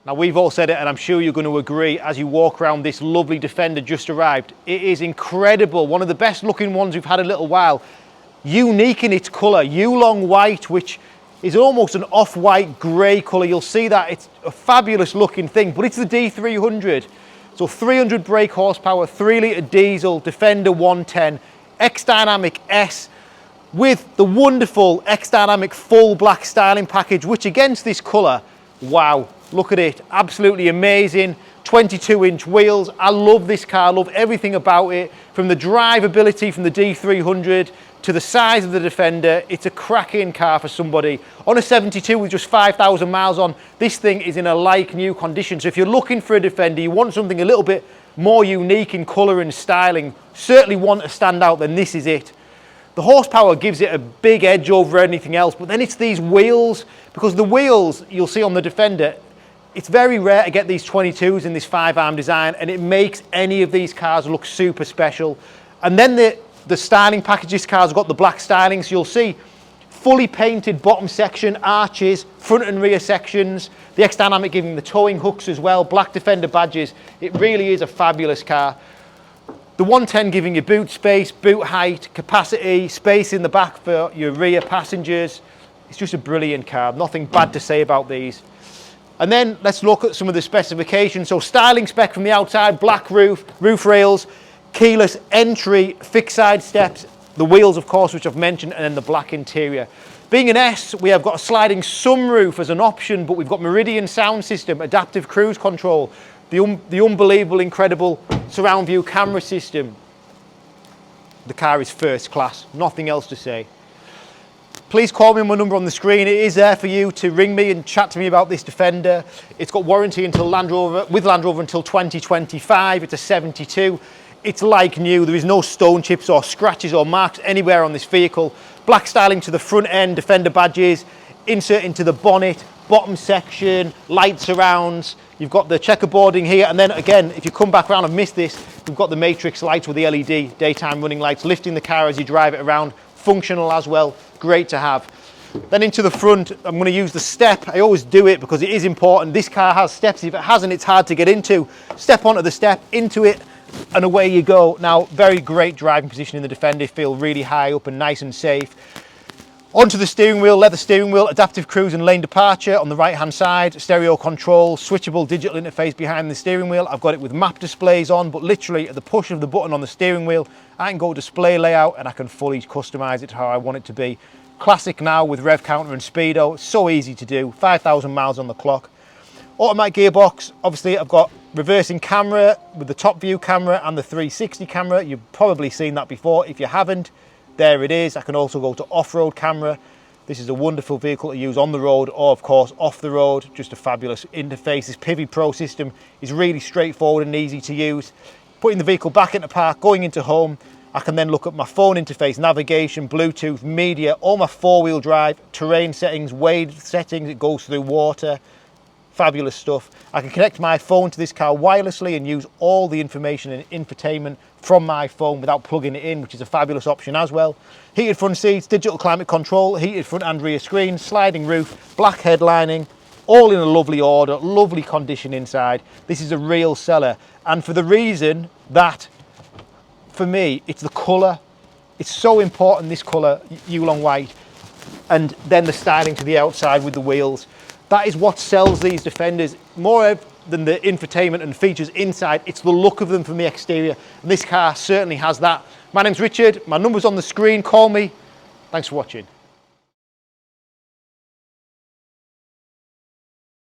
Now we've all said it, and I'm sure you're going to agree as you walk around this lovely Defender just arrived. It is incredible, one of the best looking ones we've had a little while. Unique in its colour, Yulong White, which is almost an off-white grey colour. You'll see that it's a fabulous looking thing, but it's the D300. So 300 brake horsepower, 3-litre diesel, Defender 110, X-Dynamic S, with the wonderful X-Dynamic full black styling package, which against this colour, wow, look at it, absolutely amazing. 22-inch wheels. I love this car, I love everything about it, from the drivability from the D300 to the size of the Defender. It's a cracking car for somebody. On a 72 with just 5,000 miles on, this thing is in a like new condition. So if you're looking for a Defender, you want something a little bit more unique in colour and styling, certainly want to stand out, then this is it. The horsepower gives it a big edge over anything else, but then it's these wheels, because the wheels you'll see on the Defender, it's very rare to get these 22s in this 5-arm design, and it makes any of these cars look super special. And then the styling package, this car's got the black styling, so you'll see fully painted bottom section, arches, front and rear sections, the X-Dynamic giving the towing hooks as well, black Defender badges. It really is a fabulous car. The 110 giving you boot space, boot height, capacity, space in the back for your rear passengers. It's just a brilliant car, nothing bad to say about these. And then let's look at some of the specifications. So styling spec from the outside, black roof, roof rails, keyless entry, fixed side steps, the wheels of course, which I've mentioned, and then the black interior. Being an S, we have got a sliding sunroof as an option, but we've got Meridian sound system, adaptive cruise control, the unbelievable, incredible surround view camera system. The car is first class, nothing else to say. Please call me on my number on the screen. It is there for you to ring me and chat to me about this Defender. It's got warranty until with Land Rover until 2025. It's a 72. It's like new. There is no stone chips or scratches or marks anywhere on this vehicle. Black styling to the front end, Defender badges, insert into the bonnet, bottom section, light surrounds. You've got the checkerboarding here, and then again, if you come back around and miss this, we've got the matrix lights with the LED daytime running lights, lifting the car as you drive it around. Functional as well, great to have. Then into the front, I'm going to use the step. I always do it because it is important. This car has steps. If it hasn't, it's hard to get into. Step onto the step, into it, and away you go. Now, very great driving position in the Defender. Feel really high up and nice and safe. Onto the steering wheel, leather steering wheel, adaptive cruise and lane departure on the right hand side, stereo control, switchable digital interface behind the steering wheel. I've got it with map displays on, but literally at the push of the button on the steering wheel, I can go display layout and I can fully customize it how I want it to be. Classic now with rev counter and speedo, so easy to do, 5,000 miles on the clock. Automatic gearbox, obviously I've got reversing camera with the top view camera and the 360 camera. You've probably seen that before. If you haven't, there it is. I can also go to off-road camera. This is a wonderful vehicle to use on the road or of course off the road. Just a fabulous interface. This Pivi Pro system is really straightforward and easy to use. Putting the vehicle back into park, going into home, I can then look at my phone interface, navigation, Bluetooth, media, all my four-wheel drive, terrain settings, wade settings, it goes through water. Fabulous stuff. I can connect my phone to this car wirelessly and use all the information and infotainment from my phone without plugging it in, which is a fabulous option as well. Heated front seats, digital climate control, heated front and rear screen, sliding roof, black headlining, all in a lovely order, lovely condition inside. This is a real seller, and for the reason that, for me, it's the colour. It's so important, this colour, Yulong White, and then the styling to the outside with the wheels. That is what sells these Defenders more than the infotainment and features inside. It's the look of them from the exterior, and this car certainly has that. My name's Richard, my number's on the screen, call me. Thanks for watching.